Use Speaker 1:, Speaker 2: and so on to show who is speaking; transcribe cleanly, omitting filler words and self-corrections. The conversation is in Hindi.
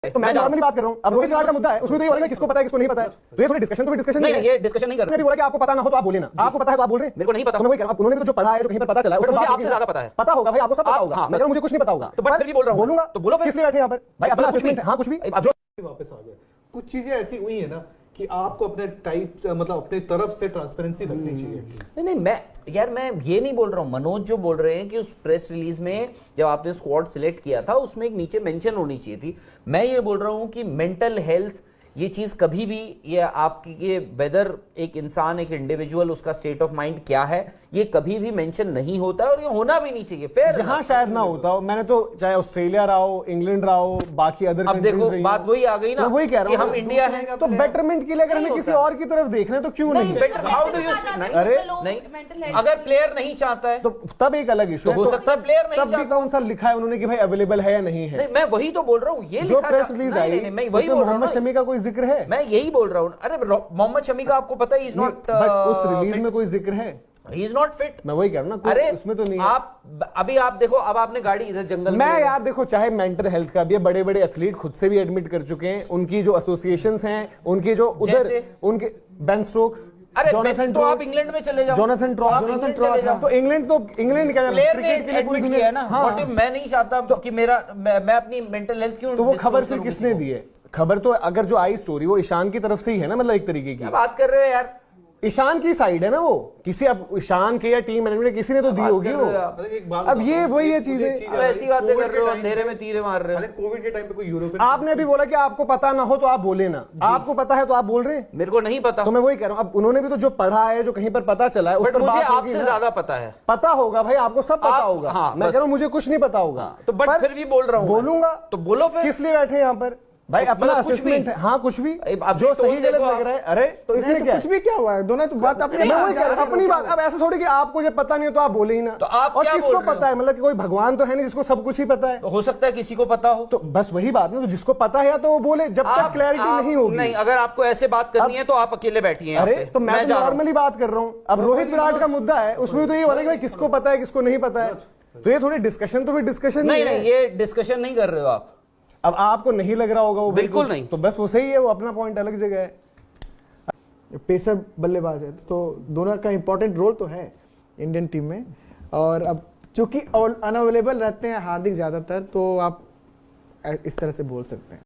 Speaker 1: तो मैं नॉर्मली बात कर रहा हूं। अब रोहित विराट का मुद्दा है, उसमें तो ये बोलेगा किसको पता है किसको नहीं पता है, तो ये थोड़ी डिस्कशन नहीं है।
Speaker 2: ये डिस्कशन नहीं कर रहे।
Speaker 1: मैंने भी बोला कि आपको पता ना हो तो आप बोले ना, आपको पता है तो आप बोल रहे हैं।
Speaker 2: मेरे को नहीं पता।
Speaker 1: तो मैं वही कह रहा हूं, उन्होंने भी तो जो पढ़ा है, जो कहीं पर पता चला है,
Speaker 2: मुझे आपसे ज्यादा पता है।
Speaker 1: पता होगा भाई, आपको सब पता होगा। मैं कह रहा हूं मुझे कुछ नहीं पता होगा,
Speaker 2: तो बट फिर भी बोल रहा हूं।
Speaker 1: बोलूंगा
Speaker 2: तो बोलो फिर।
Speaker 1: किस लिए बैठे यहाँ पर भाई? अपना असेसमेंट। हाँ कुछ भी
Speaker 3: वापस आ गए। कुछ चीजें ऐसी हुई है ना कि आपको अपने टाइप मतलब अपने तरफ से ट्रांसपेरेंसी रखनी चाहिए।
Speaker 2: नहीं मैं ये नहीं बोल रहा हूँ। मनोज जो बोल रहे हैं कि उस प्रेस रिलीज में जब आपने स्क्वाड सिलेक्ट किया था उसमें एक नीचे मेंशन होनी चाहिए थी। मैं ये बोल रहा हूँ कि मेंटल हेल्थ ये चीज कभी भी, ये आपकी ये वेदर एक इंसान एक इंडिविजुअल उसका स्टेट ऑफ माइंड क्या है ये कभी भी मेंशन नहीं होता है और ये होना भी नहीं चाहिए। फिर
Speaker 1: यहाँ शायद ना होता हो। मैंने तो चाहे ऑस्ट्रेलिया रहा हो, इंग्लैंड रहा हो, बाकी अदर
Speaker 2: अब देखो बात वही आ गई ना,
Speaker 1: वही कह रहा हूँ
Speaker 2: हम इंडिया है
Speaker 1: तो बेटरमेंट के लिए अगर हमें किसी और की तरफ देखना है तो क्यों नहीं?
Speaker 2: बेटर हाउ डू यू
Speaker 1: अरे
Speaker 2: नहीं, अगर प्लेयर नहीं चाहता है
Speaker 1: तो तब एक अलग इशू
Speaker 2: तो हो सकता है प्लेयर नहीं
Speaker 1: तब भी कौन सा लिखा है उन्होंने कि भाई अवेलेबल है या नहीं है?
Speaker 2: मैं वही तो बोल रहा हूँ। ये
Speaker 1: जो प्रेस रिलीज आई
Speaker 2: मैं वही बोल रहा हूँ।
Speaker 1: मोहम्मद शमी का कोई जिक्र है?
Speaker 2: मैं यही बोल रहा हूँ। अरे मोहम्मद शमी का आपको पता है इज नॉट,
Speaker 1: बट उस रिलीज में कोई जिक्र है?
Speaker 2: He is not fit.
Speaker 1: मैं वही कह रहा हूँ ना,
Speaker 2: अरे
Speaker 1: उसमें तो नहीं।
Speaker 2: आप अभी आप देखो, अब आपने गाड़ी इधर जंगल
Speaker 1: मैं यार देखो, चाहे मेंटल हेल्थ का भी है, बड़े बड़े एथलीट खुद से भी एडमिट कर चुके हैं, उनकी जो एसोसिएशंस हैं, उनकी जो उधर उनके बेन स्ट्रोक्स,
Speaker 2: अरे तो आप इंग्लैंड में चले जाओ,
Speaker 1: जोनाथन ट्रॉट। तो इंग्लैंड क्या क्रिकेट के लिए पूरी दुनिया
Speaker 2: है ना। मैं नहीं चाहता कि मेरा मैं अपनी मेंटल हेल्थ क्यों।
Speaker 1: तो वो खबर फिर किसने दी है? खबर तो अगर जो आई स्टोरी वो ईशान की तरफ से ही है ना, मतलब एक तरीके की।
Speaker 2: बात कर रहे हो यार,
Speaker 1: ईशान की साइड है ना वो। किसी अब ईशान के या टीम मैनेजमेंट किसी ने तो दी होगी वो। अब ये वही है चीजें,
Speaker 2: ऐसी बातें कर रहे हो, अंधेरे में तीरे मार रहे हो।
Speaker 3: कोविड के टाइम पे कोई यूरोपियन,
Speaker 1: आपने भी बोला कि आपको पता ना हो तो आप बोले ना, आपको पता है तो आप बोल रहे हैं।
Speaker 2: मेरे को नहीं पता,
Speaker 1: तो मैं वही कह रहा हूं। अब उन्होंने भी तो जो पढ़ा है, जो कहीं पर पता चला है, उस पर
Speaker 2: मुझे आपसे ज्यादा पता है।
Speaker 1: पता होगा भाई, आपको सब पता होगा। मैं कह रहा हूं मुझे कुछ नहीं पता होगा,
Speaker 2: तो बट फिर भी बोल रहा हूं।
Speaker 1: बोलूंगा
Speaker 2: तो बोलो फिर।
Speaker 1: किस लिए बैठे यहाँ पर भाई? अपना असेसमेंट है। हाँ कुछ भी जो सही गलत लग रहा है। अरे तो इसमें क्या,
Speaker 4: कुछ भी क्या हुआ है? दोनों तो बात अपनी
Speaker 1: बात। अब ऐसा थोड़ी कि आपको जब पता नहीं हो तो आप बोले ही ना।
Speaker 2: तो आप
Speaker 1: और किसको पता है? मतलब कि कोई भगवान तो है नहीं जिसको सब कुछ ही पता है।
Speaker 2: तो हो सकता है किसी को पता हो।
Speaker 1: तो बस वही बात ना, तो जिसको पता है तो वो बोले, जब तक क्लैरिटी नहीं होगी।
Speaker 2: नहीं, अगर आपको ऐसे बात करनी है तो आप अकेले बैठिए।
Speaker 1: अरे तो मैं नॉर्मली बात कर रहा हूँ। अब रोहित विराट का मुद्दा है, उसमें तो ये बोला कि भाई किसको पता है किसको नहीं पता है, तो ये थोड़ी डिस्कशन तो फिर डिस्कशन
Speaker 2: नहीं, ये डिस्कशन नहीं कर रहे हो आप।
Speaker 1: अब आपको नहीं लग रहा होगा वो,
Speaker 2: बिल्कुल नहीं,
Speaker 1: तो बस वो सही है, वो अपना पॉइंट अलग जगह है।
Speaker 4: पेसर बल्लेबाज है तो दोनों का इंपॉर्टेंट रोल तो है इंडियन टीम में। और अब चूंकि अनअवेलेबल रहते हैं हार्दिक ज्यादातर, तो आप इस तरह से बोल सकते हैं।